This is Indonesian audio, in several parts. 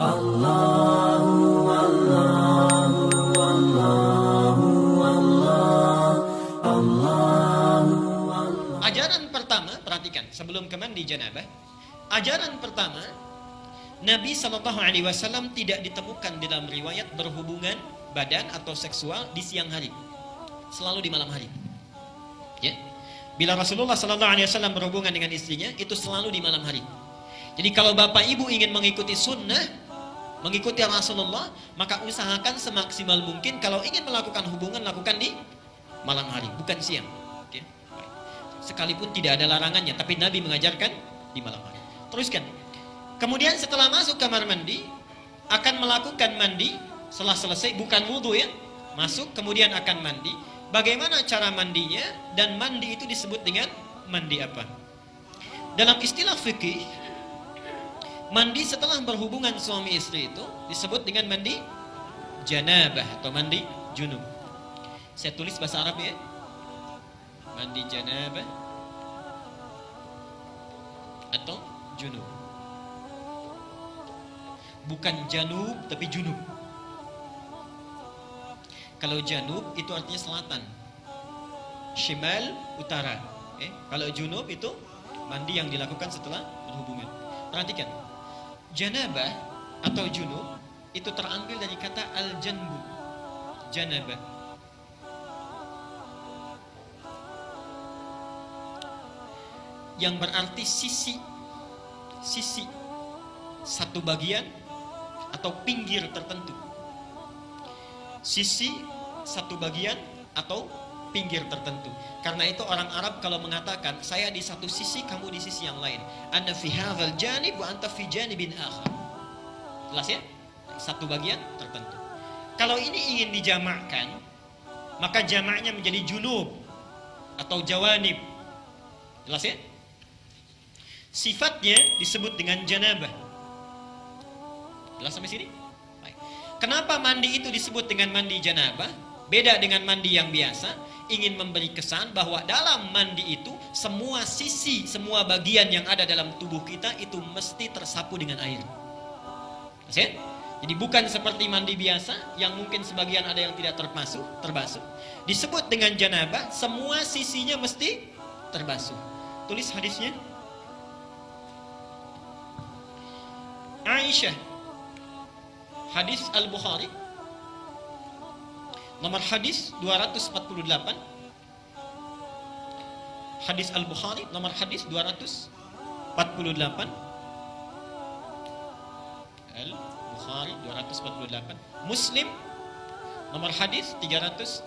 Allahu Allahu Allahu Allahu Allah. Ajaran pertama, perhatikan sebelum ke mandi janabah. Ajaran pertama, Nabi SAW tidak ditemukan dalam riwayat berhubungan badan atau seksual di siang hari, selalu di malam hari. Ya, bila Rasulullah SAW berhubungan dengan istrinya itu selalu di malam hari. Jadi kalau bapak ibu ingin mengikuti sunnah, mengikuti Rasulullah, maka usahakan semaksimal mungkin kalau ingin melakukan hubungan lakukan di malam hari, bukan siang. Oke. Sekalipun tidak ada larangannya, tapi Nabi mengajarkan di malam hari. Teruskan. Kemudian setelah masuk kamar mandi, akan melakukan mandi. Setelah selesai, bukan wudhu ya, masuk kemudian akan mandi. Bagaimana cara mandinya, dan mandi itu disebut dengan mandi apa? Dalam istilah fikih, mandi setelah berhubungan suami istri itu disebut dengan mandi janabah atau mandi junub. Saya tulis bahasa Arab ya. Mandi janabah atau junub. Bukan janub tapi junub. Kalau janub itu artinya selatan, shimal utara. Kalau junub itu mandi yang dilakukan setelah berhubungan. Perhatikan, janabah atau junub itu terambil dari kata al-janbu, janabah. Yang berarti sisi, satu bagian atau pinggir tertentu. Sisi, satu bagian atau pinggir tertentu. Karena itu orang Arab kalau mengatakan saya di satu sisi, kamu di sisi yang lain. Ana fi hadzal janib wa anta fi janibin akhar. Jelas ya? Satu bagian tertentu. Kalau ini ingin dijamakkan, maka jamaknya menjadi junub atau jawanib. Jelas ya? Sifatnya disebut dengan janabah. Jelas sampai sini? Baik. Kenapa mandi itu disebut dengan mandi janabah? Beda dengan mandi yang biasa. Ingin memberi kesan bahwa dalam mandi itu semua sisi, semua bagian yang ada dalam tubuh kita itu mesti tersapu dengan air. Jelas ya? Jadi bukan seperti mandi biasa yang mungkin sebagian ada yang tidak terbasuh. Disebut dengan janabah, semua sisinya mesti terbasuh. Tulis hadisnya. Aisyah, hadis Al-Bukhari, nomor hadis 248. Hadis Al-Bukhari, nomor hadis 248. Al-Bukhari 248. Muslim, nomor hadis 316.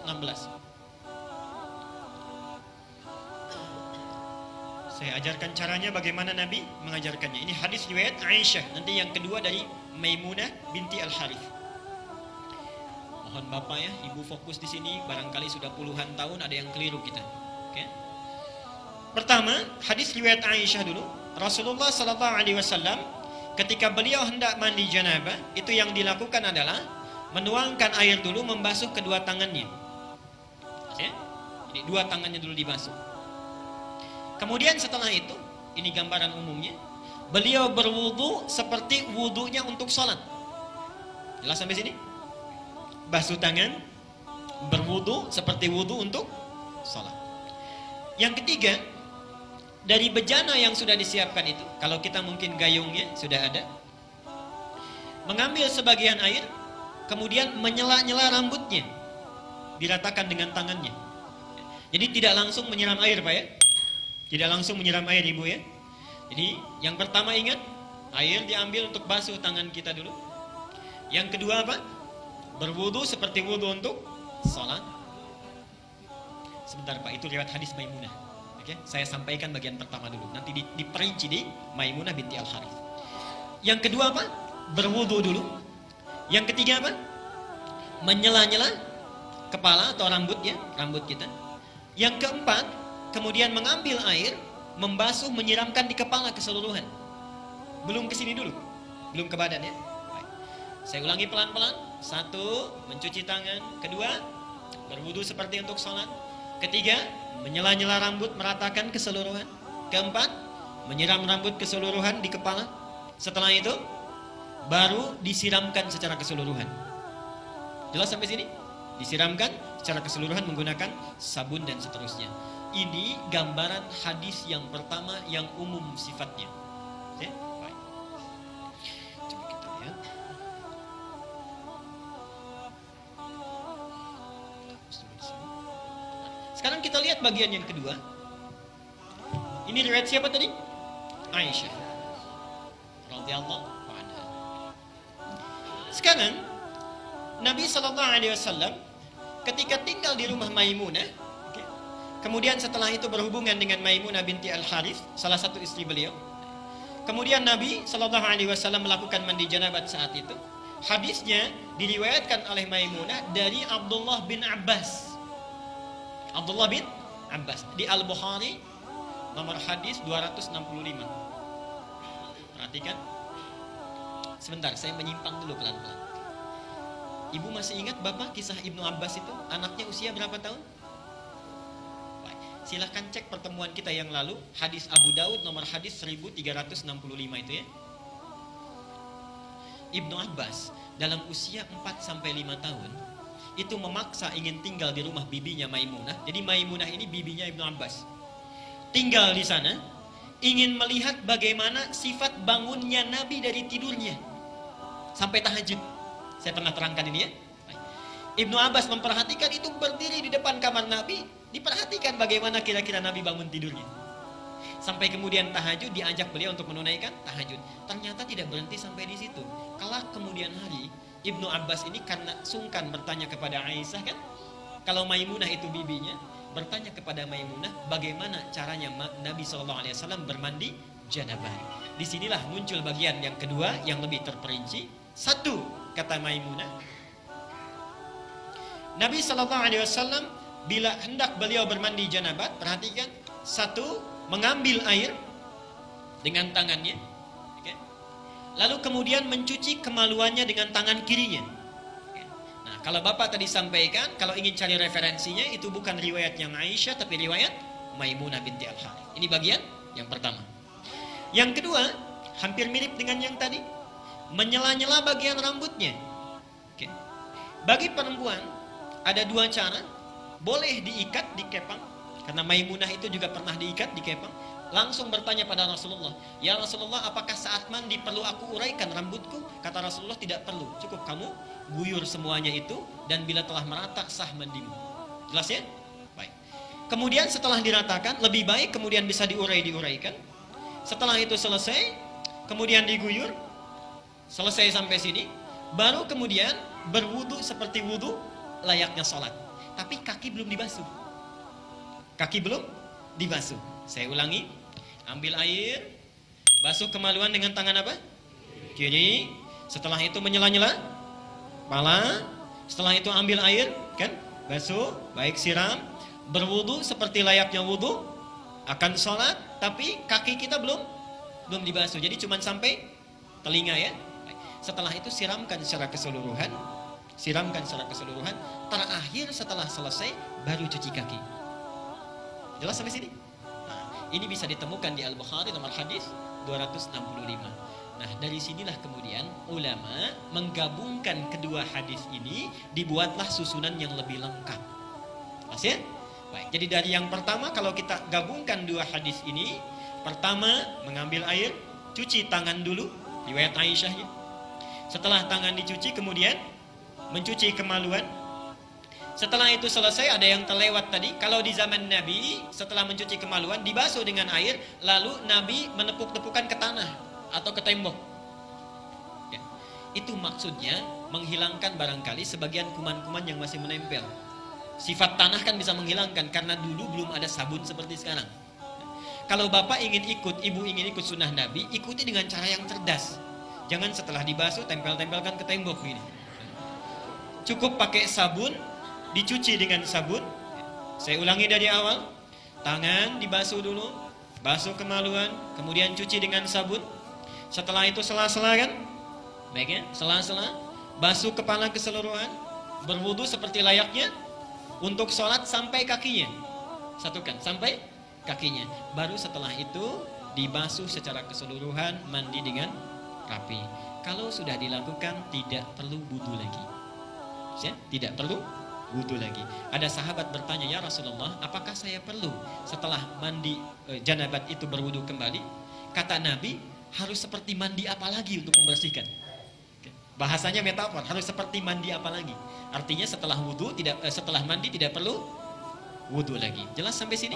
Saya ajarkan caranya bagaimana Nabi mengajarkannya. Ini hadis riwayat Aisyah. Nanti yang kedua dari Maimunah binti Al-Harith. Mohon Bapak ya, Ibu fokus di sini. Barangkali sudah puluhan tahun ada yang keliru kita. Oke. Pertama, hadis riwayat Aisyah dulu. Rasulullah SAW ketika beliau hendak mandi janabah, itu yang dilakukan adalah menuangkan air dulu, membasuh kedua tangannya. Ya? Jadi dua tangannya dulu dibasuh. Kemudian setelah itu, ini gambaran umumnya, beliau berwudu seperti wudunya untuk sholat. Jelas sampai sini? Basuh tangan, berwudu seperti wudu untuk sholat. Yang ketiga, dari bejana yang sudah disiapkan itu, kalau kita mungkin gayungnya sudah ada, mengambil sebagian air, kemudian menyela-nyela rambutnya, diratakan dengan tangannya. Jadi tidak langsung menyiram air Pak ya. Tidak langsung menyiram air Ibu ya. Jadi yang pertama ingat, air diambil untuk basuh tangan kita dulu. Yang kedua apa? Berwudu seperti wudu untuk sholat. Sebentar Pak, itu riwayat hadis Maimunah. Oke, saya sampaikan bagian pertama dulu. Nanti diperinci di Maimunah binti Al-Harith. Yang kedua apa? Berwudu dulu. Yang ketiga apa? Menyela-nyela kepala atau rambut ya, rambut kita. Yang keempat, kemudian mengambil air, membasuh, menyiramkan di kepala keseluruhan. Belum ke sini dulu, belum ke badan ya. Baik. Saya ulangi pelan-pelan. Satu, mencuci tangan. Kedua, berwudu seperti untuk sholat. Ketiga, menyela-nyela rambut, meratakan keseluruhan. Keempat, menyiram rambut keseluruhan di kepala. Setelah itu, baru disiramkan secara keseluruhan. Jelas sampai sini? Disiramkan secara keseluruhan menggunakan sabun dan seterusnya. Ini gambaran hadis yang pertama yang umum sifatnya. Oke? Baik. Coba kita lihat. Sekarang kita lihat bagian yang kedua. Ini riwayat siapa tadi? Aisyah radhiyallahu anha. Sekarang Nabi SAW ketika tinggal di rumah Maimunah, kemudian setelah itu berhubungan dengan Maimunah binti Al-Harith, salah satu istri beliau. Kemudian Nabi SAW melakukan mandi janabat saat itu. Hadisnya diriwayatkan oleh Maimunah dari Abdullah bin Abbas. Abdullah bin Abbas di Al-Bukhari nomor hadis 265. Perhatikan. Sebentar, saya menyimpang dulu pelan-pelan. Ibu masih ingat Bapak kisah Ibnu Abbas itu? Anaknya usia berapa tahun? Baik. Silahkan cek pertemuan kita yang lalu, hadis Abu Daud nomor hadis 1365 itu ya. Ibnu Abbas dalam usia 4-5 tahun itu memaksa ingin tinggal di rumah bibinya Maimunah. Jadi Maimunah ini bibinya Ibnu Abbas. Tinggal di sana, ingin melihat bagaimana sifat bangunnya Nabi dari tidurnya sampai tahajud. Saya pernah terangkan ini ya. Ibnu Abbas memperhatikan itu berdiri di depan kamar Nabi, diperhatikan bagaimana kira-kira Nabi bangun tidurnya. Sampai kemudian tahajud, diajak beliau untuk menunaikan tahajud. Ternyata tidak berhenti sampai di situ. Kelak kemudian hari, Ibnu Abbas ini karena sungkan bertanya kepada Aisyah kan, kalau Maimunah itu bibinya, bertanya kepada Maimunah bagaimana caranya Nabi SAW bermandi janabah. Disinilah muncul bagian yang kedua yang lebih terperinci. Satu, kata Maimunah, Nabi SAW bila hendak beliau bermandi janabat, perhatikan, satu, mengambil air dengan tangannya, lalu kemudian mencuci kemaluannya dengan tangan kirinya. Nah, kalau Bapak tadi sampaikan, kalau ingin cari referensinya, itu bukan riwayat yang Aisyah, tapi riwayat Maimunah binti Al-Harith. Ini bagian yang pertama. Yang kedua, hampir mirip dengan yang tadi, menyela-nyela bagian rambutnya. Oke. Bagi perempuan, ada dua cara. Boleh diikat, dikepang, karena Maimunah itu juga pernah diikat, dikepang. Langsung bertanya pada Rasulullah, ya Rasulullah, apakah saat mandi perlu aku uraikan rambutku? Kata Rasulullah, tidak perlu, cukup kamu guyur semuanya itu, dan bila telah merata sah mandimu. Jelas ya? Baik. Kemudian setelah diratakan, lebih baik kemudian bisa diuraikan. Setelah itu selesai, kemudian diguyur, selesai sampai sini, baru kemudian berwudu seperti wudu layaknya sholat. Tapi kaki belum dibasuh. Kaki belum dibasuh. Saya ulangi, ambil air, basuh kemaluan dengan tangan apa? Kiri. Setelah itu menyela-nyela kepala. Setelah itu ambil air, kan? Basuh, baik siram, berwudu seperti layaknya wudu, akan sholat, tapi kaki kita belum dibasuh. Jadi cuma sampai telinga ya. Setelah itu siramkan secara keseluruhan. Terakhir setelah selesai baru cuci kaki. Jelas sampai sini? Ini bisa ditemukan di Al-Bukhari nomor hadis 265. Nah, dari sinilah kemudian ulama menggabungkan kedua hadis ini, dibuatlah susunan yang lebih lengkap. Mas ya? Baik, jadi dari yang pertama kalau kita gabungkan dua hadis ini, pertama mengambil air, cuci tangan dulu, riwayat Aisyahnya. Setelah tangan dicuci kemudian mencuci kemaluan. Setelah itu selesai, ada yang terlewat tadi. Kalau di zaman Nabi, setelah mencuci kemaluan, dibasuh dengan air, lalu Nabi menepuk-tepukan ke tanah atau ke tembok. Ya. Itu maksudnya menghilangkan barangkali sebagian kuman-kuman yang masih menempel. Sifat tanah kan bisa menghilangkan, karena dulu belum ada sabun seperti sekarang. Kalau Bapak ingin ikut, Ibu ingin ikut sunnah Nabi, ikuti dengan cara yang cerdas. Jangan setelah dibasuh, tempel-tempelkan ke tembok ini. Cukup pakai sabun, dicuci dengan sabun. Saya ulangi dari awal. Tangan dibasuh dulu, basuh kemaluan, kemudian cuci dengan sabun. Setelah itu sela-sela kan? Baik ya, sela-sela, basuh kepala keseluruhan, berwudu seperti layaknya untuk sholat sampai kakinya. Satukan, sampai kakinya. Baru setelah itu dibasuh secara keseluruhan, mandi dengan rapi. Kalau sudah dilakukan tidak perlu wudu lagi. Ya, tidak perlu wudu lagi. Ada sahabat bertanya, ya Rasulullah, apakah saya perlu setelah mandi janabat itu berwudu kembali? Kata Nabi, harus seperti mandi apa lagi untuk membersihkan? Bahasanya metafor, harus seperti mandi apa lagi? Artinya setelah wudu setelah mandi tidak perlu wudu lagi. Jelas sampai sini?